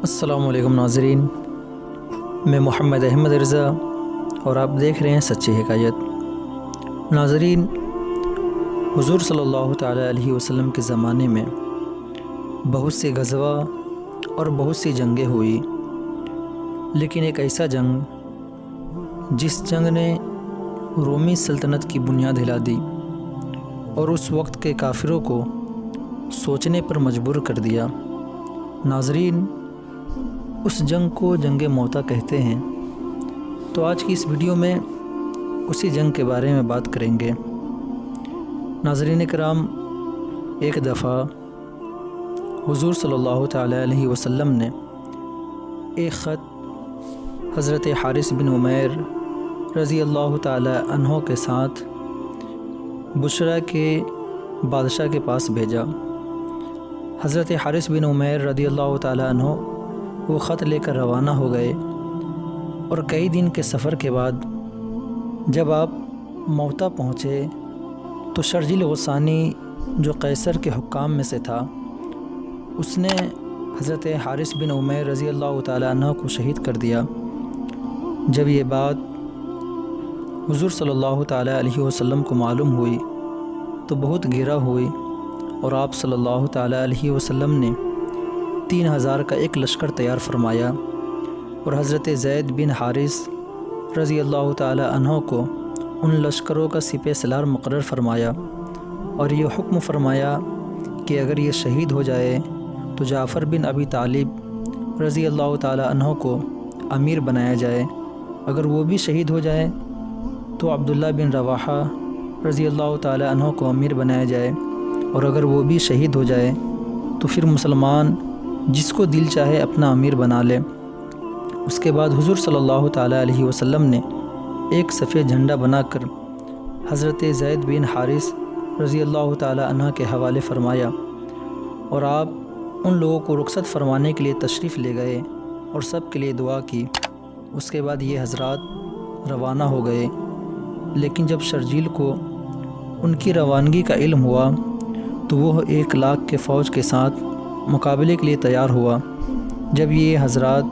السلام علیکم ناظرین، میں محمد احمد رضا اور آپ دیکھ رہے ہیں سچی حکایت۔ ناظرین، حضور صلی اللہ تعالیٰ علیہ وسلم کے زمانے میں بہت سے غزوہ اور بہت سی جنگیں ہوئی، لیکن ایک ایسا جنگ جس جنگ نے رومی سلطنت کی بنیاد ہلا دی اور اس وقت کے کافروں کو سوچنے پر مجبور کر دیا۔ ناظرین، اس جنگ کو جنگ موتا کہتے ہیں، تو آج کی اس ویڈیو میں اسی جنگ کے بارے میں بات کریں گے۔ ناظرین کرام، ایک دفعہ حضور صلی اللہ تعالیٰ علیہ وسلم نے ایک خط حضرت حارث بن عمیر رضی اللہ تعالیٰ عنہ کے ساتھ بصرہ کے بادشاہ کے پاس بھیجا۔ حضرت حارث بن عمیر رضی اللہ تعالیٰ عنہ وہ خط لے کر روانہ ہو گئے، اور کئی دن کے سفر کے بعد جب آپ موتا پہنچے تو شرجیل غسانی جو قیصر کے حکام میں سے تھا، اس نے حضرت حارث بن عمیر رضی اللہ تعالیٰ عنہ کو شہید کر دیا۔ جب یہ بات حضور صلی اللہ تعالیٰ علیہ وسلم کو معلوم ہوئی تو بہت گرہ ہوئی، اور آپ صلی اللہ تعالیٰ علیہ وسلم نے 3000 کا ایک لشکر تیار فرمایا اور حضرت زید بن حارث رضی اللہ تعالیٰ عنہ کو ان لشکروں کا سپہ سالار مقرر فرمایا، اور یہ حکم فرمایا کہ اگر یہ شہید ہو جائے تو جعفر بن ابی طالب رضی اللہ تعالیٰ عنہ کو امیر بنایا جائے، اگر وہ بھی شہید ہو جائے تو عبداللہ بن رواحہ رضی اللہ تعالیٰ عنہ کو امیر بنایا جائے، اور اگر وہ بھی شہید ہو جائے تو پھر مسلمان جس کو دل چاہے اپنا امیر بنا لے۔ اس کے بعد حضور صلی اللہ تعالیٰ علیہ وسلم نے ایک سفید جھنڈا بنا کر حضرت زید بن حارث رضی اللہ تعالیٰ عنہ کے حوالے فرمایا، اور آپ ان لوگوں کو رخصت فرمانے کے لیے تشریف لے گئے اور سب کے لیے دعا کی۔ اس کے بعد یہ حضرات روانہ ہو گئے، لیکن جب شرجیل کو ان کی روانگی کا علم ہوا تو وہ 1,00,000 کے فوج کے ساتھ مقابلے کے لیے تیار ہوا۔ جب یہ حضرات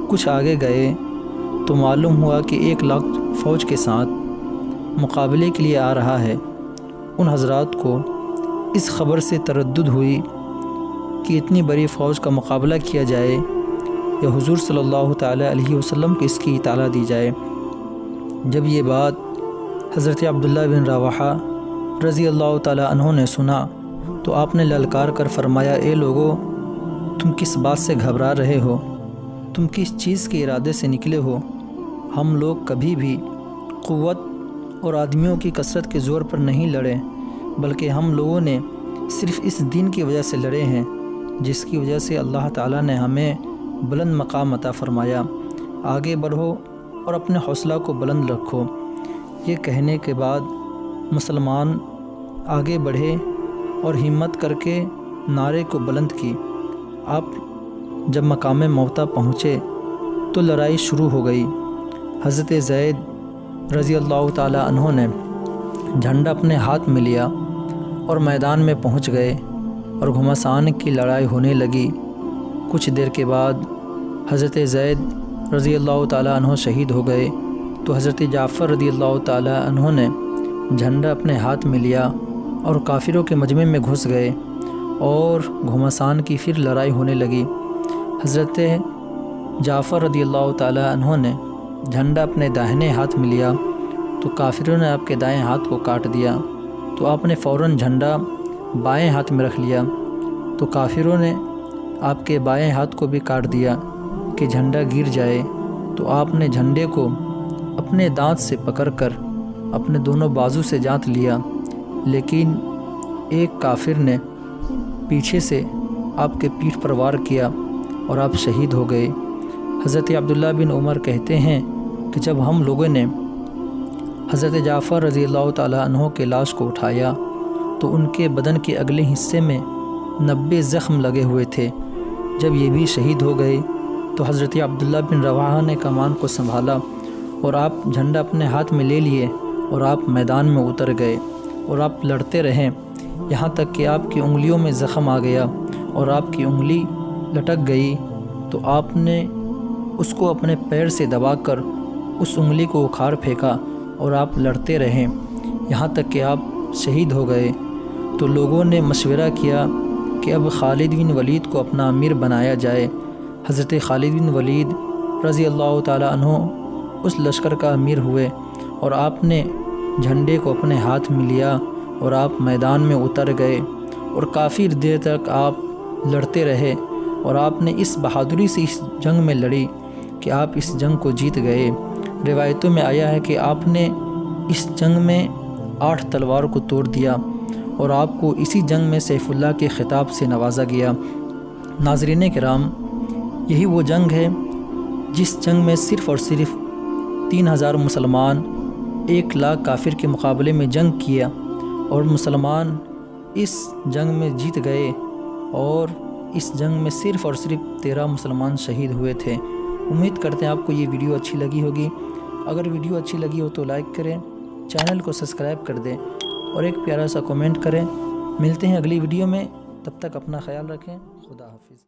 کچھ آگے گئے تو معلوم ہوا کہ 1,00,000 فوج کے ساتھ مقابلے کے لیے آ رہا ہے۔ ان حضرات کو اس خبر سے تردد ہوئی کہ اتنی بڑی فوج کا مقابلہ کیا جائے یا حضور صلی اللہ تعالیٰ علیہ وسلم کو اس کی اطلاع دی جائے۔ جب یہ بات حضرت عبداللہ بن رواحہ رضی اللہ تعالیٰ عنہ نے سنا تو آپ نے للکار کر فرمایا، اے لوگو، تم کس بات سے گھبرا رہے ہو؟ تم کس چیز کے ارادے سے نکلے ہو؟ ہم لوگ کبھی بھی قوت اور آدمیوں کی کثرت کے زور پر نہیں لڑے، بلکہ ہم لوگوں نے صرف اس دین کی وجہ سے لڑے ہیں جس کی وجہ سے اللہ تعالیٰ نے ہمیں بلند مقام عطا فرمایا۔ آگے بڑھو اور اپنے حوصلہ کو بلند رکھو۔ یہ کہنے کے بعد مسلمان آگے بڑھے اور ہمت کر کے نعرے کو بلند کی۔ آپ جب مقام موتا پہنچے تو لڑائی شروع ہو گئی۔ حضرت زید رضی اللہ تعالیٰ عنہ نے جھنڈا اپنے ہاتھ میں لیا اور میدان میں پہنچ گئے، اور گھمسان کی لڑائی ہونے لگی۔ کچھ دیر کے بعد حضرت زید رضی اللہ تعالیٰ عنہ شہید ہو گئے، تو حضرت جعفر رضی اللہ تعالیٰ عنہ نے جھنڈا اپنے ہاتھ میں لیا اور کافروں کے مجمع میں گھس گئے، اور گھمسان کی پھر لڑائی ہونے لگی۔ حضرت جعفر رضی اللہ تعالیٰ عنہ نے جھنڈا اپنے داہنے ہاتھ میں لیا تو کافروں نے آپ کے دائیں ہاتھ کو کاٹ دیا، تو آپ نے فوراً جھنڈا بائیں ہاتھ میں رکھ لیا، تو کافروں نے آپ کے بائیں ہاتھ کو بھی کاٹ دیا کہ جھنڈا گر جائے، تو آپ نے جھنڈے کو اپنے دانت سے پکڑ کر اپنے دونوں بازو سے جانت لیا، لیکن ایک کافر نے پیچھے سے آپ کے پیٹھ پر وار کیا اور آپ شہید ہو گئے۔ حضرت عبداللہ بن عمر کہتے ہیں کہ جب ہم لوگوں نے حضرت جعفر رضی اللہ تعالیٰ عنہ کے لاش کو اٹھایا تو ان کے بدن کے اگلے حصے میں 90 زخم لگے ہوئے تھے۔ جب یہ بھی شہید ہو گئے تو حضرت عبداللہ بن رواحہ نے کمان کو سنبھالا، اور آپ جھنڈا اپنے ہاتھ میں لے لیے اور آپ میدان میں اتر گئے، اور آپ لڑتے رہیں یہاں تک کہ آپ کی انگلیوں میں زخم آ گیا اور آپ کی انگلی لٹک گئی، تو تو آپ نے اس کو اپنے پیر سے دبا کر اس انگلی کو اکھاڑ پھینکا اور آپ لڑتے رہے یہاں تک کہ آپ شہید ہو گئے۔ تو لوگوں نے مشورہ کیا کہ اب خالد بن ولید کو اپنا امیر بنایا جائے۔ حضرت خالد بن ولید رضی اللہ تعالیٰ عنہ اس لشکر کا امیر ہوئے اور آپ نے جھنڈے کو اپنے ہاتھ میں لیا اور آپ میدان میں اتر گئے اور کافی دیر تک آپ لڑتے رہے اور آپ نے اس بہادری سے اس جنگ میں لڑی کہ آپ اس جنگ کو جیت گئے۔ روایتوں میں آیا ہے کہ آپ نے اس جنگ میں 8 تلوار کو توڑ دیا اور آپ کو اسی جنگ میں سیف اللہ کے خطاب سے نوازا گیا۔ ناظرین کرام، یہی وہ جنگ ہے جس جنگ میں صرف اور صرف 3000 مسلمان 1 لاکھ کافر کے مقابلے میں جنگ کیا اور مسلمان اس جنگ میں جیت گئے، اور اس جنگ میں صرف اور صرف 13 مسلمان شہید ہوئے تھے۔ امید کرتے ہیں آپ کو یہ ویڈیو اچھی لگی ہوگی۔ اگر ویڈیو اچھی لگی ہو تو لائک کریں، چینل کو سبسکرائب کر دیں اور ایک پیارا سا کمنٹ کریں۔ ملتے ہیں اگلی ویڈیو میں، تب تک اپنا خیال رکھیں۔ خدا حافظ۔